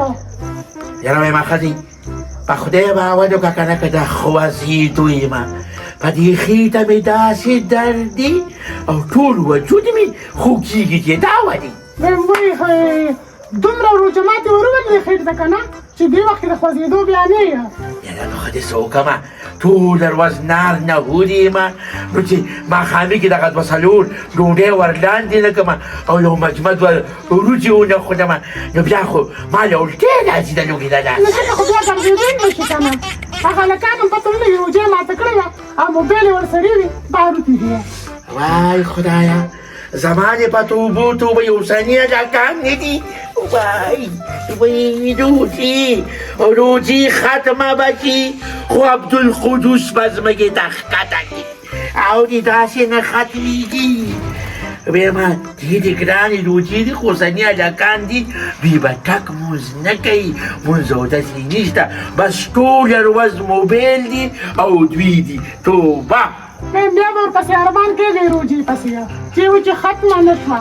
څه یاره وایم ښځې په خدای باور وکړه که نه که د خوځېدو یم په دې خېټه مې داسې درد دی او ټول وجود مې خوږېږي چې دا ولې وایي دومره روژه ماتې وروولې خېټې ته که نه چې دې وخت کې د خوځېدو بیا نه یې یاره نو ښه دې څه وکړمه ټوله ورځ نار نهورې یم نو چې ماښامي کې دغه دوه څلور ډوډۍ ورلاندې نه کړمه او یو مجمد وروجې ونه خورمه نو بیا خو ما له الټۍ راځي د لوګي د لاس نو ځکه خو بیا ګرځېدی نه شي که نه هغه هلکان هم پته نه لګي روژه یې ماته کړې ده او موبایل یې ورسرې وي باروتې دي وای خدایا زما دې په توبو توبه یو ثانیه هلکان نه دي وای روجي ختمه به شي خو عبدالقدوس به ځمکې ته ښکته کړي او دې داسې نه ختمېږي ویمه دې د ګرانې روجې دي خو ځنې هلکان دي دوی به ټک مونځ نه کوي مونځ اودسې نشته بس ټوله ورځ موبایل دي او دوی دي توبه بیا به ورپسې ارمان کېږي روجې پسې چې و چې ختمه نه شوه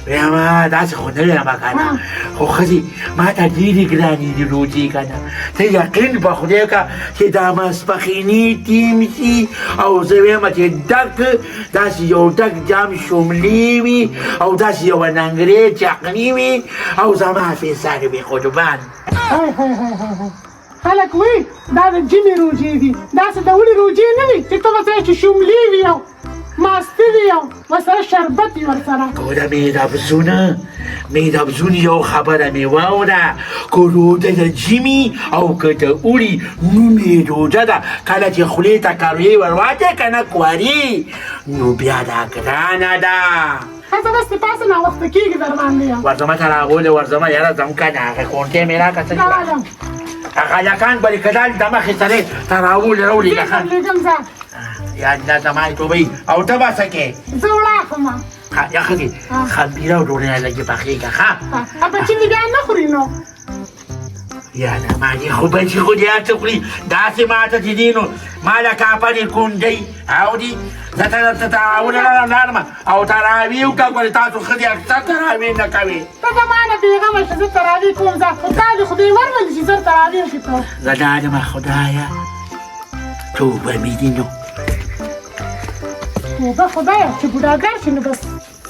ویمه داسې خو نه ویمه که نه خو ښځې ما ته ډېرې ګرانې دي روجې که نه ته یقین په خدای که چې دا ماسپښیني ټیم شي او زه ویمه چې ډک داسې یو ډک جام شملې وي او داسې یوه ننګرې چقني وي او زما فیصل وي قربان خلک وایي دا د جمې روجې دي داسې د وړي روجې نه وي چې ته به څه چې شملې وي او ماسته وي او ورسره شربت وي ورسره ګوره مېدبزون یو خبره مې واوره که روژه د جمي او که د اوړي نومې روژه ده کله چې خولې ته کروې ور واچوې که نه کواري نو بیا دا ګرانه ده هڅه بس د پاسه ناوخته کېږي در باندې ورځمه ته راغولې ورځمه یاره ځم که نه هغه کونټې مې راکړه څه هغه هلکان به دې کدال د مخې سره ته راولې راولېږه یا الله زما توبې او ته به څه کې زه وړاخمه یا ښځې خمبیره او ډوډۍ لږې پخېږه ښه بچي مې بیا نه خوري نو یاره ما دې خو بچي خو دې هر څه خوري داسې ماته چې دي نو ما له کاپرې کونډۍ اوري زه ته تراوونه لاړم او تراویح وکړه ګورې تاسو ښځې اکثر تراویح نه کوې ته زما نه بېغمه شه زه تراویح کوم ځه خو تا دې خدای ورولي چې زه تراویح وکړې کوم زه لاړمه خدایه توبه مې دي نو توبه خدایه چې بوډاګر شي نو بس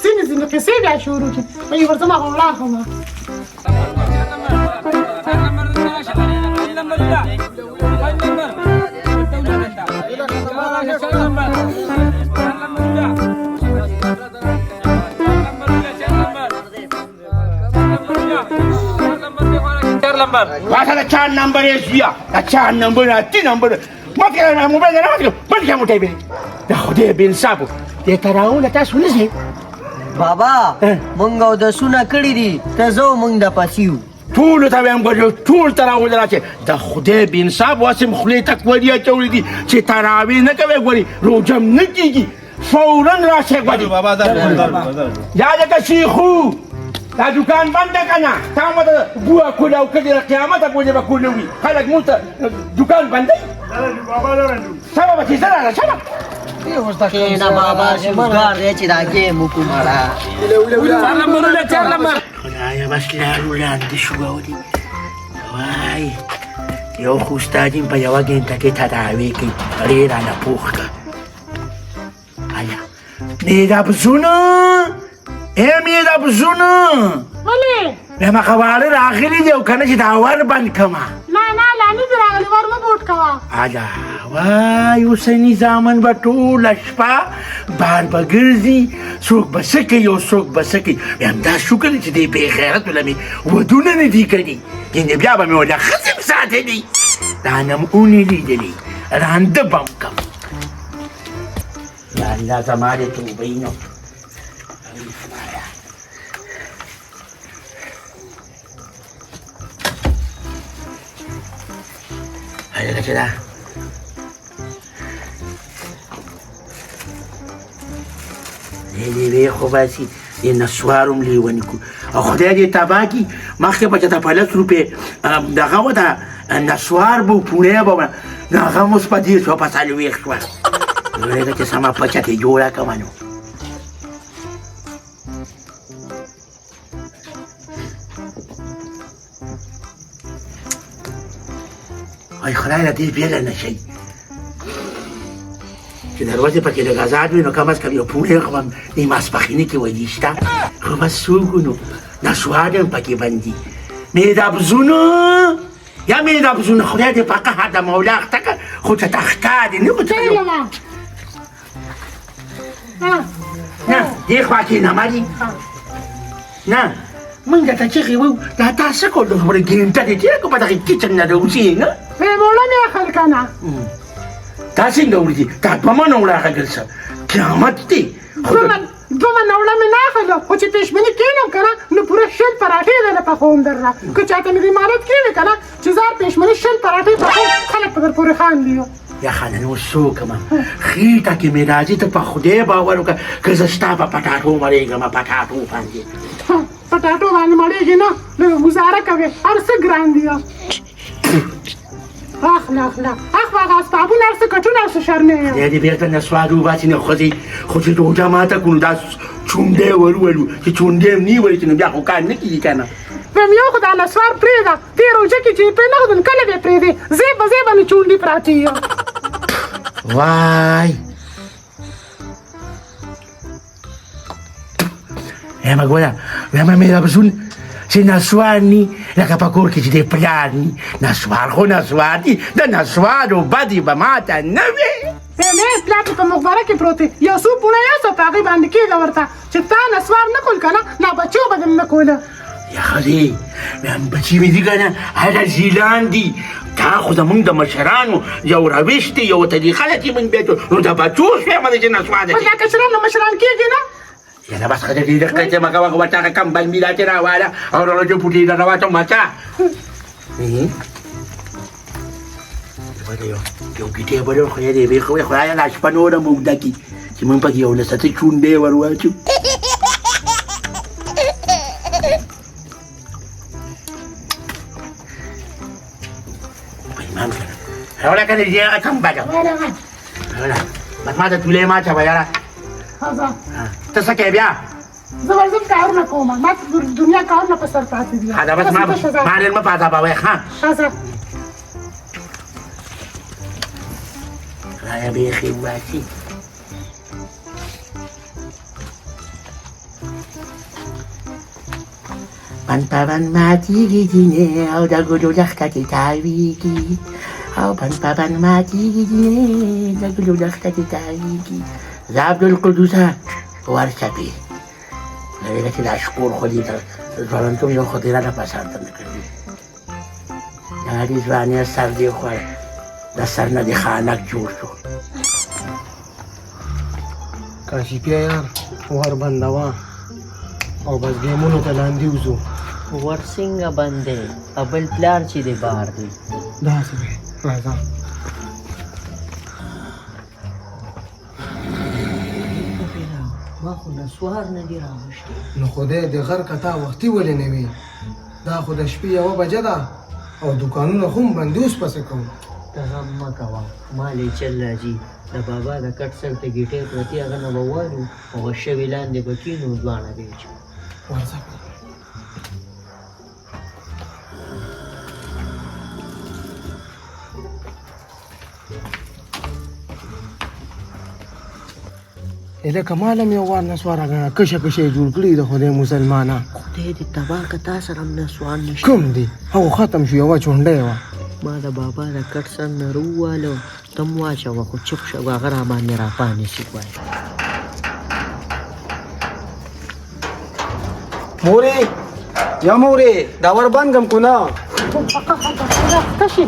ځینې ځینې قصې بیا شروع کړي وایي ورځمه هغه وړاخمه واسه د چا نمبر یې زویه د چا نمبر اتی نمبر مات کړه موبایل نه مات کړه بند کړه موټی به د خدای بې انصافو دې ته راوله تاسو نه ځئ بابا مونږ اودسونه کړي دي ته زه مونږ د پسې یو ټولو ته وایم ګورې ټول ته راولې راچې د خدای بې انصاف واسې م خولې ته کوړي اچولي دي چې تراویح نه کوې ګورې روژه م نه کېږي فورا راشئ ګورې یا لکه شیخو دا دکان بند که نه تا ماته بوه کول او کړي د قیامته پورې به کول وي خلک مونږ ته دکان بندوي سبا به چې زه راله شمه کېنه بابا شوزګار دی چې دا ګیم وکړو مړه خدایه بس لاړو لاندې شو اورې وای یو خو استاد یم په یوه ګنټه کې تداوی کوي ډېر رانه پوخ که ایا مېدبزونه مېدبزونه ولې وایم هغه واړه راغلي دي او که نه چې دا ور بند کړمه نه نه لا نه دي راغلي ور مه بوټ کوه الا وای اوسني زامن به ټوله شپه بار به ګرځي څوک به څه کوي او څوک به څه کوي وایم دا شکر دی چې دې بې غیرت له مې ودونه نه دي کړي یعنې بیا به مې ورله ښځې م ساتلي دا نه م اونې لیدلي رانده به م کړم یا الله زما دې توبې نو هلکه چې دا دې خو باسي دې نسوار هم لیوني کړو او خدای دې تباه کړي مخکې به چې ته په 10 روپۍ دغه وه دا نسوار به پوڼۍ به وه نو هغه هم اوس په 10 شوه په 40 شوه لکه چې سمه پچه ترې جوړه کړمه نو وای خدای له دې بېله نه شئ چې دروازې پکې لږ ازاد وي نو کم از کم یو پوړی خو د ماسپښینې کې ویلي شته خو بس څوک نو نسوار هم پکې بندي مهربزونه یا مهربزونه خدای دې په قهر د مولا اخته کړه خو ته ښکارې نه خو ته څنګه نه دې خوا کې نه مري نه موږ ته چغې وو دا تا څه کول د خبرې ګینټه دې تېره کړو په دغې کچن نه د اوسې نه مولا مې اخل کنه دا څنګه وړي دا دوه منه وړه اخېدل څه قیامت دی دوه منه وړه مې نه اخله خو چې پېشمني کېنم که نه نو پوره 100 پراټې درله پخوم درله که چاته مې دې مالت کېوي که نه چې زه پېشمني 100 پراټې پخوم خلک په در پورې خاندي یا خانه اوس څه وکړم خېټه کې مې راځي ته په خدای باور وکړه که زه ستا په پټاټو مړېږم پټاټو باندې پټاټو باندې مړېږي نه لږ ګزاره کوې هر څه ګران دي اخله هغه اسبابونه هر څه کټونه هر څه شرمې دی دې بېرته نسوار وباسي نه ښځې خو چې ټوټه ماته کړو دا چونډې ورولو چې چونډې هم نیولې چې نو بیا خو کار نه کېږي که نه ویم یو خو دا نسوار پرېږده دې روژه کې چې یې پرې نه ښودل کله به یې پرېږدې زیبه مې چونډې پراتې یم وای وایم ګوره وایم مهربزون چې نسوار ني لکه په کور کې چې دی پلار ني نسوار خو نسوار دي د نسوارو بدې به ماته نه وي پلار په مقبره کې پروت دی یو څو پوړه یو څه په هغې باندې کېږه ورته چې تا نسوار نه کول که نه نا بچو به دې نه کوله یا ښځې وایم بچي مې دي که نه هغه زیلان دي دا خو زمونږ د مشرانو یو روش دی یو طریقه ده چې موږ بیا نو د بچو شویمه ده چې نسوار ده خو دا کشران نو مشران کېږي نه یالا بس خدای دې دقیقه چې مګه وګه وتا کم بل میلا چې راواله او راځو پټی دا راواتو ماچا یو کیټه بلو خو یې دې خو خدای لا شپنو د موږ دکی چې موږ پکې یو لسته چونډې ورواچو هولا کنه دې کم باجا هولا بس ما ته تولې ما چا وایاره ته څه کوې بیا زه ورځم کارونه کوم ما دنیا کارونه په سر پاتې دي دا بس ما ډېر مه پاته باوې ښه ښځه خدایه بیخي وباسي پن په پن ماتېږي ځینې او د ګلو لښته کې تاوېږي او پن په پن ماتېږي ځینې د ګلو لښته کې تاوېږي زه عبدالقدوسه ورچپې لرېږه چې دا شکور خو دې ځوانتوب یو خطیره نه پسند نه کړي دا دې ځواني سر دې خوړ د سر نه دې خانک جوړ شو کاشفیه یار ور بندوه او بس ګیمونو ته لاندې وځو ور څنګه بندې ابل پلار چې دی بهر دی داسې دی راځه ما خو نسوار نه دي راوښتي نو خدای دې غر کتا وختي ولې نه وي دا خو د شپې 1 بجه ده او دوکانونه خو هم بندي اوس پسې کوم ته غم مه کوه مالې چل راځي د بابا د کټ سر ته ګیټې پرتې هغه نه به والو او شوي لاندې به کېنو دواړه به وچو ورځه لکه مالم یو وار نسواره ګڼه کشه کشه یې جوړ کړي د خدای مسلمانه خدای دې تباه که تا سره هم نسوار نه شي کوم دی هغه ختم شو یوه چونډۍ وه ما د بابا د کټ سر نه روواله ته م واچوه خو چپ شه هغه را باندې را پانیسي وایي مورې یا مورې دا ور بند کړم که نه تشي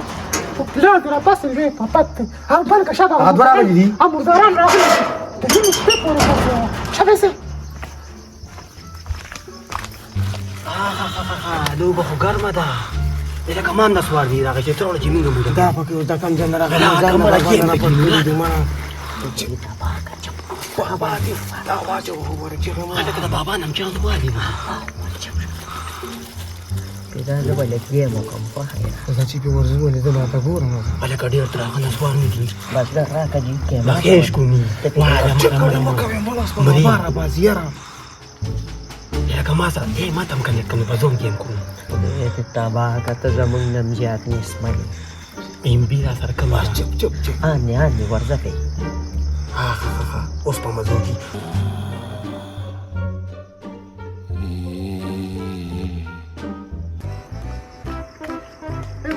پلار دې راپاسې دی په پت دی او بل که شاته هغه دوه راغلي دي او مرداران راغلي دي د ځینې شپې پورې شبې سه لوبه خو ګرمه ده لکه ما نسوار دي راغی چې تروړه چې موږ بوده دا پکې اوس دا کم ځای نه راغلی ځان نه راغلی پټ دی مانه بابا دې دا واچو خو ور چېغه ما هلکه د بابا نم چغ والي دا زه به لږ ګیم وکړم پوهه یې زه چې پې ورځو ولې زه راته ګورم هلکه ډېر تر هغه نسوار نه دي بس دا راکه دي مخېش کومي چکر مه کوې ملاس په بابا راباسي یاره لکه ما سره ما ته هم کنیکټ کوم په زوم ګیم کوم خدای دې تباه که ته زموږ نه هم زیات نیستمنې امبي را سره کومه چپ آنې ورځه کوي ها اوس په مزو کې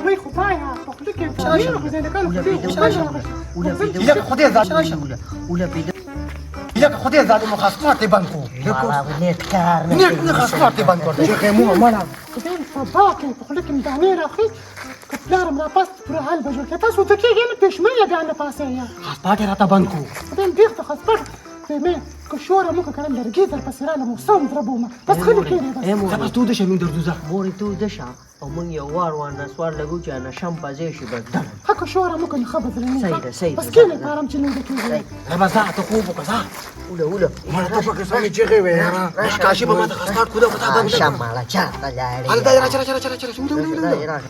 وای خدایا په خله کې دانې راغځي لکه لکه خدای زاد اوله پیدا لکه خدای زاد مو خاص کار ته بند کو نیت کار نه خاص کار ته بند کړ چې مو مالا خدای په باکه په خله کې دانې راغي کپلارم را پاس پر حال بجو کې تاسو ته کېږي نه پښمنه بیا نه پاسه یا خاص پاټه راته بند کو خدای دې ته خاص پټ مې که شوره مو کنه لرګي در پسې را لمو سم دربومه بس خلي کېږي زه بس تو د شمین درځه مورې تو د شا او مونږ یو وار نسوار لګو چې نه شم پځې شي بدل حق شوره مو کنه خبر درنه صحیح ده بس کېنه کارم چې نه کېږي نه بس ته خو وکړه اوله ما ته په کې سمې چیغې وې را کاشي به ما ته خاص کار کوله وتا بند شماله چا ته لاړې هل دا را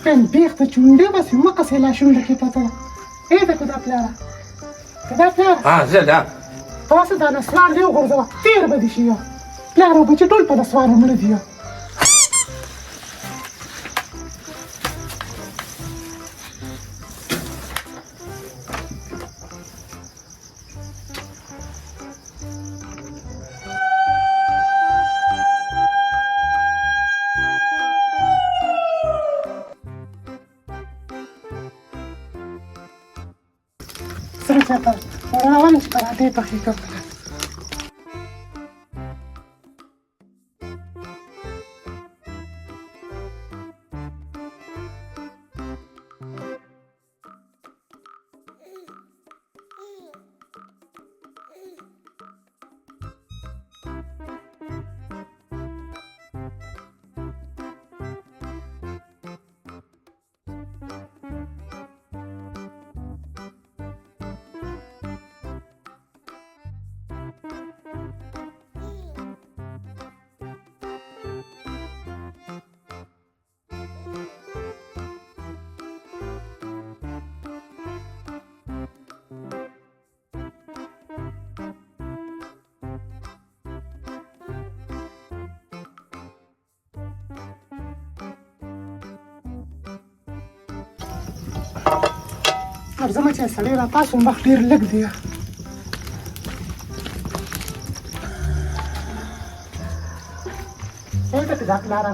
كان بيخت تشوندي بس ما قصيلا شوندا كي تاتا ايه ده كده بلارا زه دا تواصل انا سوار دي وغرزوا تير بدي شيو بلارا بچي ټول په سوار مړ دي سرچاته ورانه سپاراتې پخې کړ ارزمه چې سړی را تاسو مخ ډېر لږ دی ته دا کلاره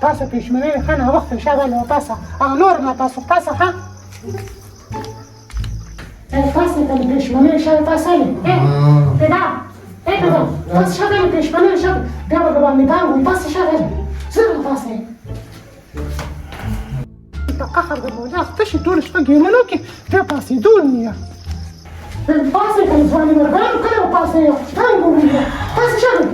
تاسو پښمنه ښه نه وخت شاده له تاسو نور نه تاسو ها تاسو ته پښمنه شاده تاسو دا تاسو شاده پښمنه شاده دا به باندې باندې تاسو شاده زه تاسو قهر بالموضوع اختشي طول شفا جيمانوكي ده باسي دنيا الباسي كان زواني مرغان وكده وباسي تانجو مني باسي شغل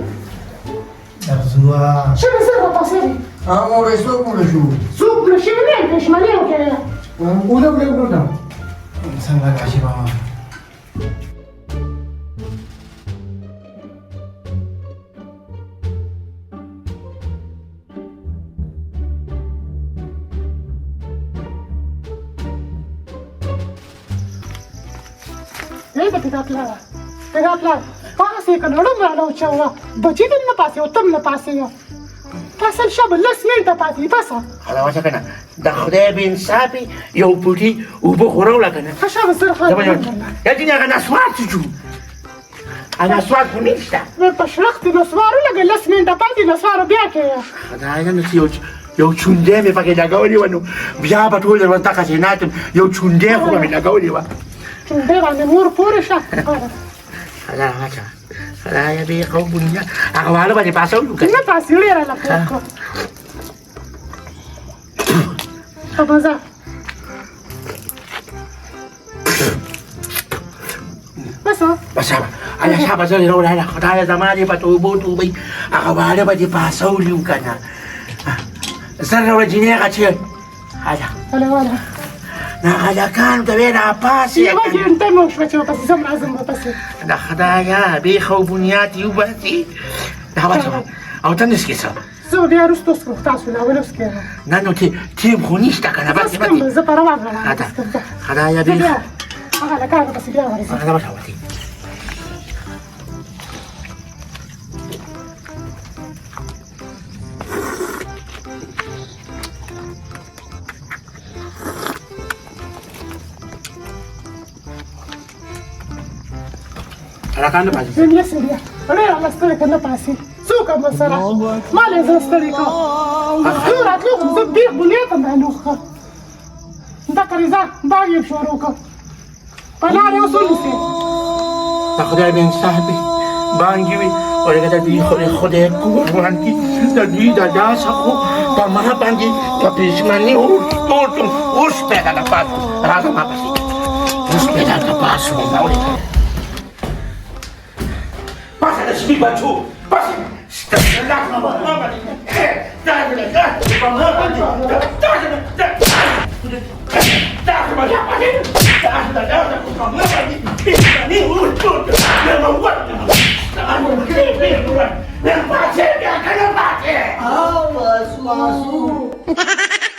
درزوا شغل سيرا باسي امور سوق ملشو سوق ملشي منين بيشماليه وكده ولا څنګه راځي بابا ليه كده كلارا باسي كان رمى على وشوا بجيب المباسي وتم باسي تاسل شاب لس مين تباسي باسا خلا واسه کنه د خدای بن صاحب یو پوټي او بخورو لکنه خشاب الزرخه یا دي نه نسوات جو انا سوات نشته بشرخت نسوارو لګ لس مين تباسي نسوارو بیا کې خدای نه یو چونډه مې پکې لګولې ونو بیا په ټول ورته کښیناتم یو چونډه خو مې لګولې و چونډه باندې مور پورې شه خلا هاچا خلا یا به قوم بنیا هغه باندې پاسو نه پاسې لري را لکه خبازه بس انا شابه زي رو لا خدای زمانه په توبې هغه باندې پاسو لیو کنه زره وجینه غچې هاجا ولا هذا كان كبير عباسي يا وجه انت مش بس زم عزم بس ده خدايا بيخو بنياتي وباتي ده بس او تنسكيسا زو دي ارستوس تاسو لا ولسكي نانو تيم خونيشتا كان بس بس زبروا هذا خدايا بيخو هذا كان بس بيا وريس هذا بس هوتي راکانه پاتې زميا سړیا اړې الله ستړي کنه پاسي څوک هم سره ما له زه ستړي کو نو راتلو زه بیا بنیاد ته نه لوخه دا کریزه دا یې شروع کو پلار یو سولسه تا خدای به انصاف بانګي وي ورګه د دې خدای قربان کی د دې د داسه خو په ما باندې په پښمنۍ اوس پیدا د پاتو راځه ما پسې اوس پیدا د پاسو ما ولې پاسه د سپي بچو پاسه ستاسو ما باندې دا Awas, masuk.